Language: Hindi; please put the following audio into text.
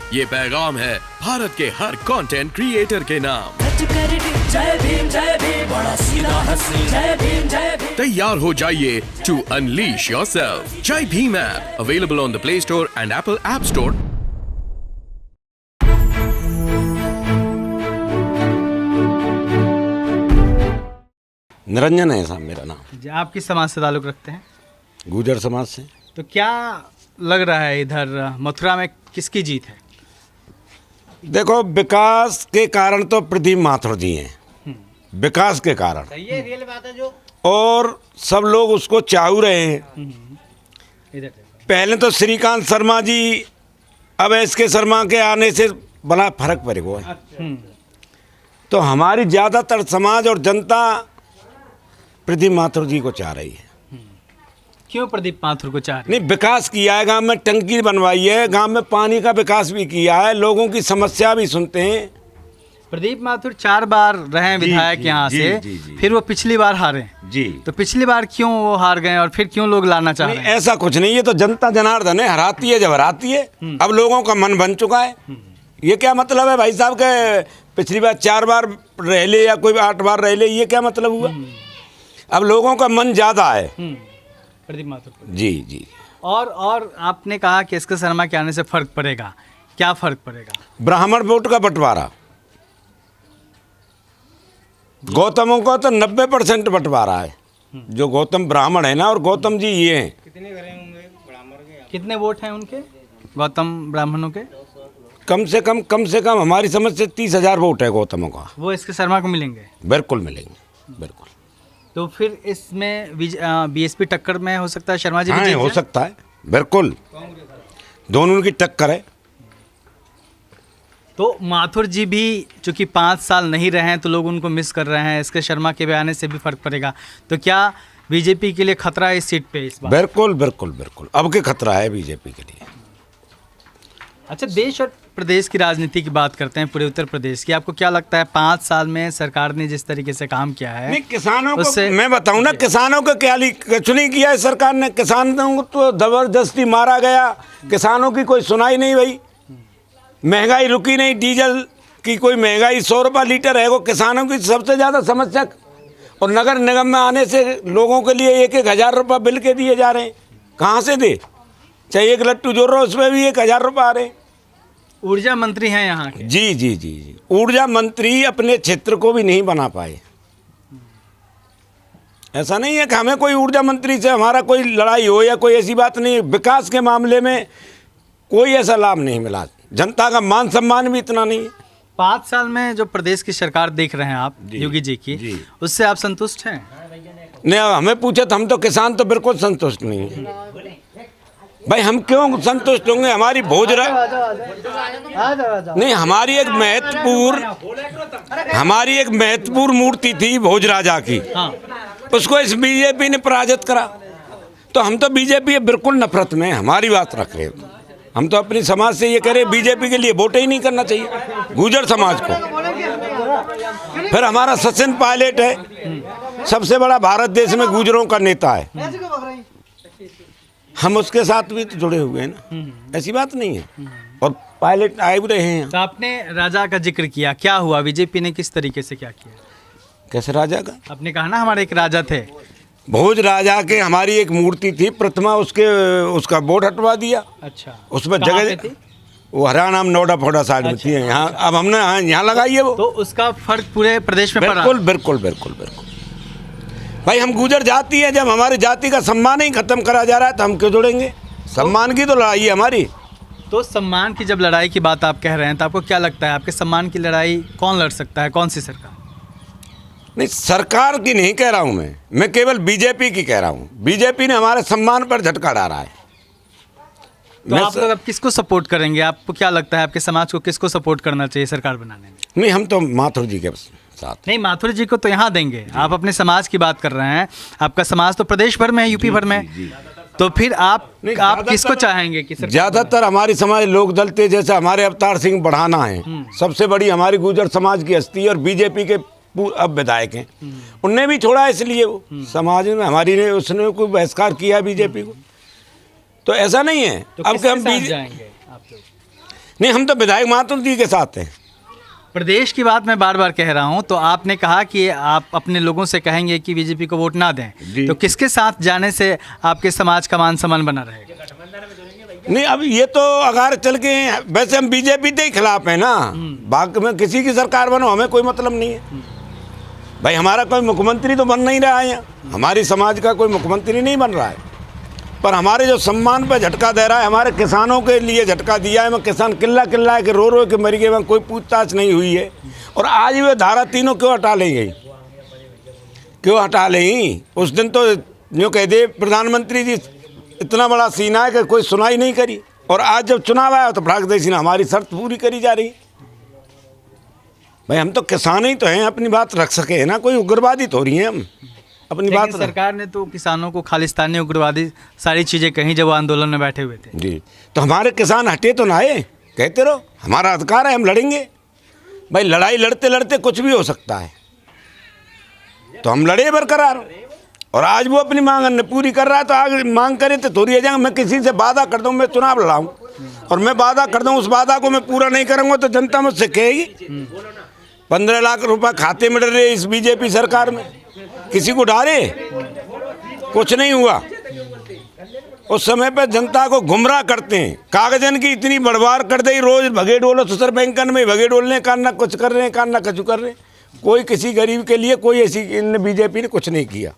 ये पैगाम है भारत के हर कंटेंट क्रिएटर के नाम। जय भीम बड़ा सीधा हंसी जय भीम तैयार हो जाइए to unleash yourself. Jai Bhim app available on the Play Store and Apple App Store. Niranjan है साहब मेरा नाम। जी, आप किस समाज से ताल्लुक़ रखते हैं? गुर्जर समाज से। तो क्या लग रहा है इधर मथुरा में किसकी जीत है? देखो, विकास के कारण तो प्रदीप माथुर जी हैं, विकास के कारण, ये रियल बात है जो, और सब लोग उसको चाहू रहे हैं। इधर पहले तो श्रीकांत शर्मा जी, अब एसके शर्मा के आने से बड़ा फर्क पड़ेगा। तो हमारी ज़्यादातर समाज और जनता प्रदीप माथुर जी को चाह रही है। क्यों प्रदीप माथुर को चाह रही नहीं, विकास किया है, गांव में टंकी बनवाई है, गांव में पानी का विकास भी किया है, लोगों की समस्या भी सुनते हैं। प्रदीप माथुर 4 बार रहे हैं विधायक यहाँ से, फिर वो पिछली बार हारे जी। तो पिछली बार क्यों वो हार गए और फिर क्यों लोग लाना चाह रहे हैं? ऐसा कुछ नहीं, ये तो जनता जनार्दन है, हराती है जब हराती है। अब लोगों का मन बन चुका है। ये क्या मतलब है भाई साहब के पिछली बार 4 बार रह ले या कोई 8 बार रह ले, ये क्या मतलब हुआ? अब लोगों का मन ज़्यादा है प्रदीप माथुर को। जी जी। और आपने कहा कि एसके शर्मा के आने से फर्क पड़ेगा, क्या फर्क पड़ेगा? ब्राह्मण वोट का बंटवारा, गौतमों का तो 90% बंटवारा है। जो गौतम ब्राह्मण है ना, और गौतम जी ये हैं। कितने वोट हैं उनके, गौतम ब्राह्मणों के? कम से कम हमारी समझ से 30,000 वोट है गौतमों का। वो एसके शर्मा को मिलेंगे? बिल्कुल मिलेंगे, बिल्कुल। तो फिर इसमें बीएसपी टक्कर में हो सकता है शर्मा जी? हाँ, हो सकता है, बिल्कुल, दोनों की टक्कर है। तो माथुर जी भी चूंकि 5 साल नहीं रहे हैं तो लोग उनको मिस कर रहे हैं, इसके शर्मा के भी आने से भी फर्क पड़ेगा। तो क्या बीजेपी के लिए खतरा है इस सीट पे इस बार? बिल्कुल बिल्कुल बिल्कुल, अब के खतरा है बीजेपी के लिए। अच्छा, देश और प्रदेश की राजनीति की बात करते हैं, पूरे उत्तर प्रदेश की। आपको क्या लगता है 5 साल में सरकार ने जिस तरीके से काम किया है? नहीं, किसानों को मैं बताऊं ना, किसानों को क्या कुछ नहीं किया है सरकार ने। किसानों को तो जबरदस्ती मारा गया, किसानों की कोई सुनाई नहीं भाई। महंगाई रुकी नहीं, डीजल की कोई महंगाई 100 रुपये लीटर है, वो किसानों की सबसे ज़्यादा समस्या। और नगर निगम में आने से लोगों के लिए 1-1 हज़ार रुपये बिल के दिए जा रहे हैं। कहाँ से दे? चाहे 1 लट्टू जोड़ रहा हो, उसमें भी 1,000 रुपये आ रहे हैं। ऊर्जा मंत्री हैं यहाँ के? जी जी जी जी। ऊर्जा मंत्री अपने क्षेत्र को भी नहीं बना पाए। ऐसा नहीं है कि हमें कोई ऊर्जा मंत्री से हमारा कोई लड़ाई हो या कोई ऐसी बात नहीं। विकास के मामले में कोई ऐसा लाभ नहीं मिला, जनता का मान सम्मान भी इतना नहीं है। 5 साल में जो प्रदेश की सरकार देख रहे हैं आप, योगी जी की, उससे आप संतुष्ट हैं? नहीं, हमें पूछे तो हम तो किसान तो बिल्कुल संतुष्ट नहीं है भाई। हम क्यों संतुष्ट होंगे? हमारी नहीं, हमारी एक महत्वपूर्ण मूर्ति थी भोज राजा की, उसको इस बीजेपी ने पराजित करा। तो हम तो बीजेपी बिल्कुल नफरत में हमारी बात रख रहे हैं। हम तो अपनी समाज से ये कह रहे बीजेपी के लिए वोट ही नहीं करना चाहिए गुर्जर समाज को। फिर हमारा सचिन पायलट है, सबसे बड़ा भारत देश में गुर्जरों का नेता है, हम उसके साथ भी तो जुड़े हुए हैं ना, ऐसी बात नहीं है। और पायलट आए भी रहे हैं। तो आपने राजा का जिक्र किया, क्या हुआ? बीजेपी ने किस तरीके से क्या किया? कैसे राजा का? आपने कहा ना हमारे एक राजा थे, भोज राजा के हमारी एक मूर्ति थी प्रतिमा, उसका बोर्ड हटवा दिया। अच्छा, उसमें जगह वो हरियाणा में नोएडा फोड़ा साइड में थी, यहाँ अब हमने यहाँ लगाई है वो। तो उसका फर्क पूरे प्रदेश में पड़ा? बिल्कुल बिल्कुल बिल्कुल बिल्कुल भाई। हम गुर्जर जाति है, जब हमारी जाति का सम्मान ही खत्म करा जा रहा है तो हम क्यों जुड़ेंगे? सम्मान की तो लड़ाई है हमारी। तो सम्मान की जब लड़ाई की बात आप कह रहे हैं तो आपको क्या लगता है आपके सम्मान की लड़ाई कौन लड़ सकता है, कौन सी सरकार? नहीं, सरकार की नहीं कह रहा हूँ मैं केवल बीजेपी की कह रहा हूँ। बीजेपी ने हमारे सम्मान पर झटका डाला है। तो आप लोग अब किसको सपोर्ट करेंगे? आपको क्या लगता है आपके समाज को किसको सपोर्ट करना चाहिए सरकार बनाने में? नहीं, हम तो माथुर जी के साथ। नहीं, माथुर जी को तो यहाँ देंगे, आप अपने समाज की बात कर रहे हैं। आपका समाज तो प्रदेश भर में है, यूपी भर में। तो फिर आप किसको चाहेंगे कि ज़्यादातर हमारी समाज लोक दल थे, जैसे हमारे अवतार सिंह बढ़ाना है, सबसे बड़ी हमारी गुर्जर समाज की हस्ती है और बीजेपी के अब विधायक हैं। उनने भी छोड़ा, इसलिए वो समाज में हमारी ने उसने कोई बहिष्कार किया बीजेपी को। तो ऐसा नहीं है। तो अब हम जाएंगे आप लोग? नहीं, हम तो विधायक मातृ जी के साथ हैं। प्रदेश की बात मैं बार बार कह रहा हूं, तो आपने कहा कि आप अपने लोगों से कहेंगे कि बीजेपी को वोट ना दें, जी। तो किसके साथ जाने से आपके समाज का मान सम्मान बना रहेगा? नहीं, अब ये तो अगर चल के, वैसे हम बीजेपी के खिलाफ है ना, बाकी में किसी की सरकार बनो हमें कोई मतलब नहीं है भाई। हमारा कोई मुख्यमंत्री तो बन नहीं रहा है यहाँ, हमारी समाज का कोई मुख्यमंत्री नहीं बन रहा है, पर हमारे जो सम्मान पे झटका दे रहा है, हमारे किसानों के लिए झटका दिया है। मैं किसान किल्ला किल्ला के रो के मर गए, कोई पूछताछ नहीं हुई है। और आज वे धारा 3 क्यों हटा लेंगे, क्यों हटा लें? उस दिन तो यूँ कह दे प्रधानमंत्री जी, इतना बड़ा सीना है कि कोई सुनाई नहीं करी, और आज जब चुनाव आया तो भड़क दे सीना, हमारी शर्त पूरी करी जा रही। भाई हम तो किसान ही तो हैं, अपनी बात रख सके है ना, कोई उग्रवादी तो हो रही है हम अपनी बात। सरकार ने तो किसानों को खालिस्तानी उग्रवादी सारी चीज़ें कहीं जब वो आंदोलन में बैठे हुए थे। जी, तो हमारे किसान हटे तो ना आए, कहते रहो हमारा अधिकार है, हम लड़ेंगे। भाई लड़ाई लड़ते लड़ते कुछ भी हो सकता है, तो हम लड़े बरकरार। और आज वो अपनी मांग पूरी कर रहा है, तो आगे मांग करे तो थोड़ी आ जाएंगे। मैं किसी से वादा कर दूँ मैं चुनाव लड़ाऊँ, और मैं वादा कर दूँ उस वादा को मैं पूरा नहीं करूँगा तो जनता मुझसे कहेगी 15 लाख रुपए खाते में डर रहे इस बीजेपी सरकार में, किसी को डाले कुछ नहीं हुआ। उस समय पे जनता को गुमराह करते हैं, कागजन की इतनी बड़वार कर दी, रोज भगे डोलो सुसर बैंकन में भगे डोलने का, ना कुछ कर रहे हैं, ना कुछ कर रहे हैं। कोई किसी गरीब के लिए कोई ऐसी बीजेपी ने कुछ नहीं किया।